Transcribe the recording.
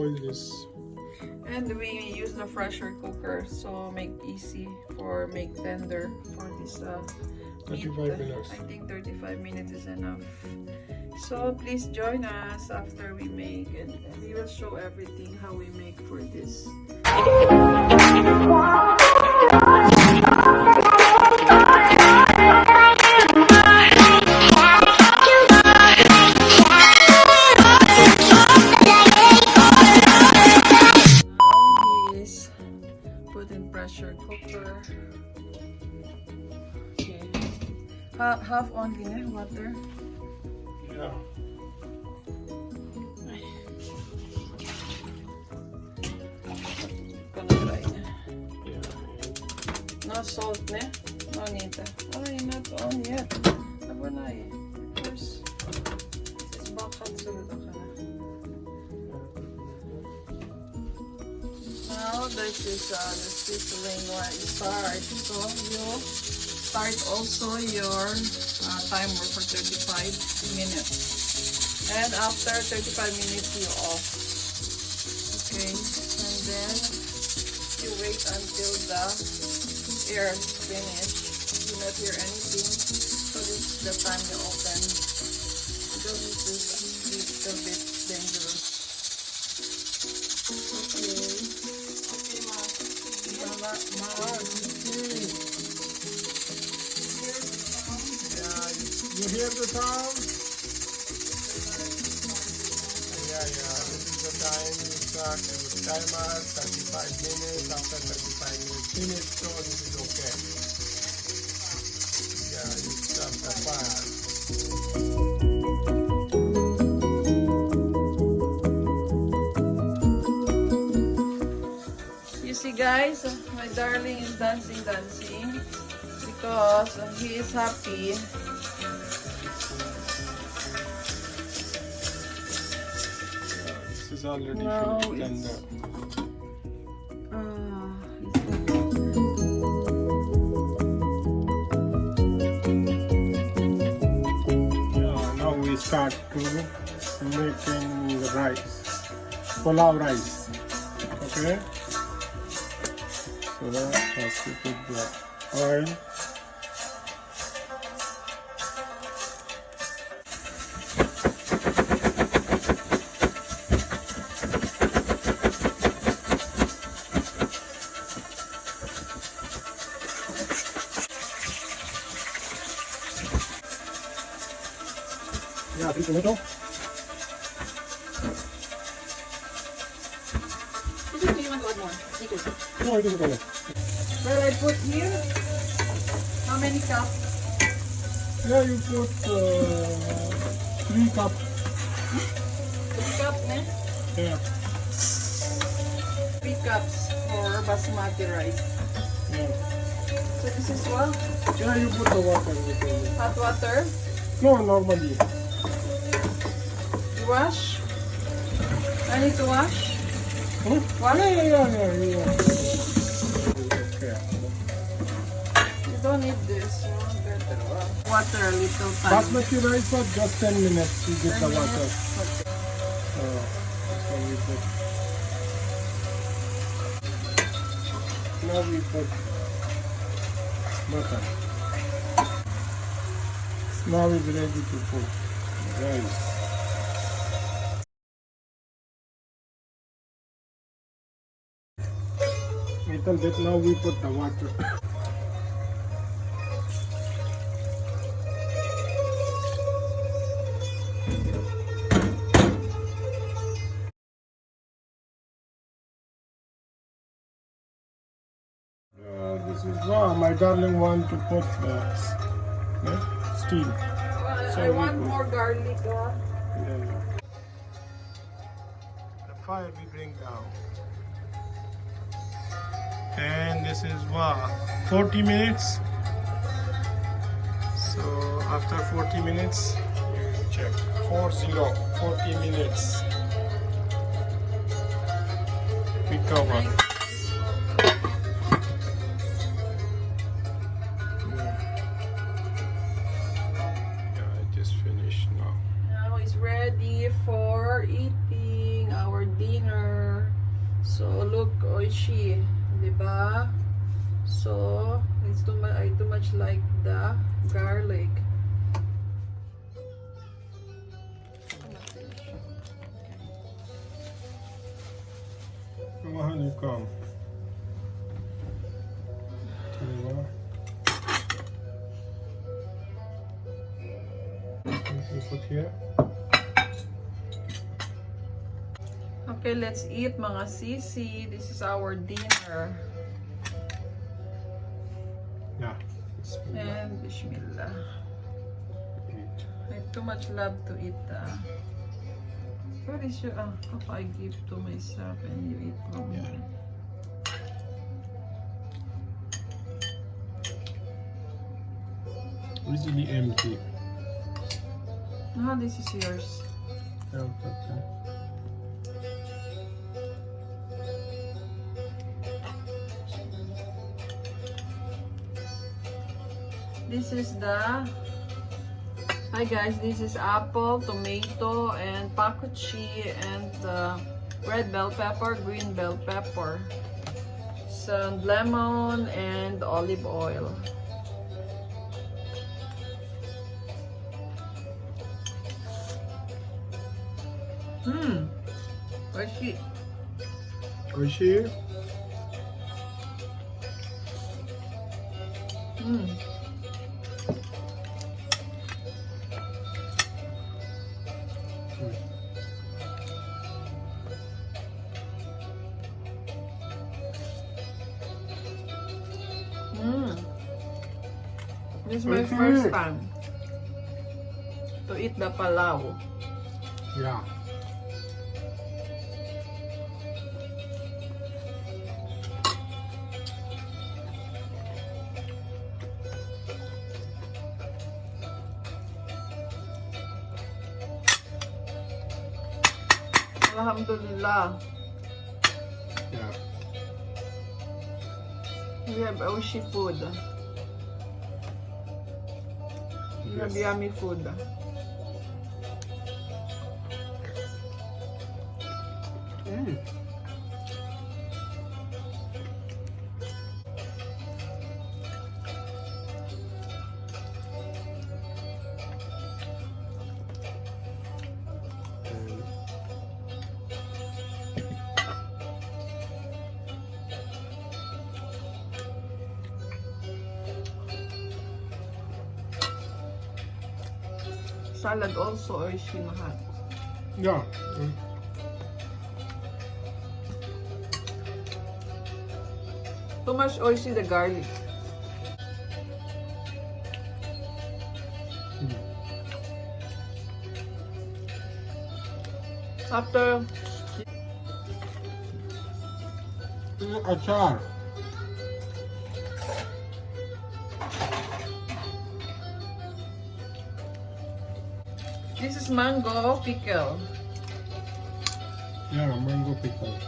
oil this. And we use the pressure cooker, so make easy for make tender for this 35 minutes. I think 35 minutes is enough. So please join us after we make, and we will show everything how we make for this. Pressure cooker. Okay. Half only water. Yeah. Gonna try na. Yeah. No salt ne? No need. Oh, not on yet. Aba na eh. First, this is bakal sulod ka na. Now this is the sizzling when you start. So you start also your timer for 35 minutes. And after 35 minutes you off. Okay. And then you wait until the air is finished. You not hear anything. So this is the time you open. Because this is a little bit dangerous. Okay. You hear the sound? Yeah. This is the time you start the timer. 35 minutes. After 35 minutes finished, so this is okay. Yeah, you start the fire. Guys, my darling is dancing because he is happy. This is already tender. Yeah, now we start to making the rice, pulao rice. Okay. So that has to put the oil. Yeah, tomato. Do you want to add more? No, I think it's Well, I put here, how many cups? yeah, you put 3 cups. 3 cups, ne? Yeah. 3 cups for basmati rice. Yeah. So this is what? Yeah, you put the water. Hot water? No, normally. You wash? I need to wash? Huh? Wash? Yeah. Okay. You don't need this. You want better water a little time. Basmati rice for just 10 minutes to get 10 the water. minutes? Okay. So we put. Now we put mutton. Now it's ready to put rice. Little bit now we put the water. This is wow, my darling want to put the steam. Well, So I we want put- more garlic. Yeah. The fire we bring down. And this is wow, 40 minutes. So after 40 minutes, you check 40 minutes. We cover. Yeah, it is finished now. Now it's ready for eating our dinner. oishi, diba? So it's I too much like the garlic. Mga honeycomb. Diba? You put here. Okay, let's eat mga sisi. This is our dinner. Yeah. And bismillah. Eat. I too much love to eat. What is your if I give to myself and you eat from me? Easily empty. This is yours. Yeah, okay. This is the hi guys, this is apple, tomato, and pakuchi, and red bell pepper, green bell pepper, some lemon, and olive oil. Oishi. Oishi? This is my first time to eat the Pulao. Yeah. Alhamdulillah. Yeah. We have oishi food. We have yummy food. Salad also oishi mahal. Yeah. Too much oishi the garlic. After Achar. this is mango pickle. Yeah, mango pickle.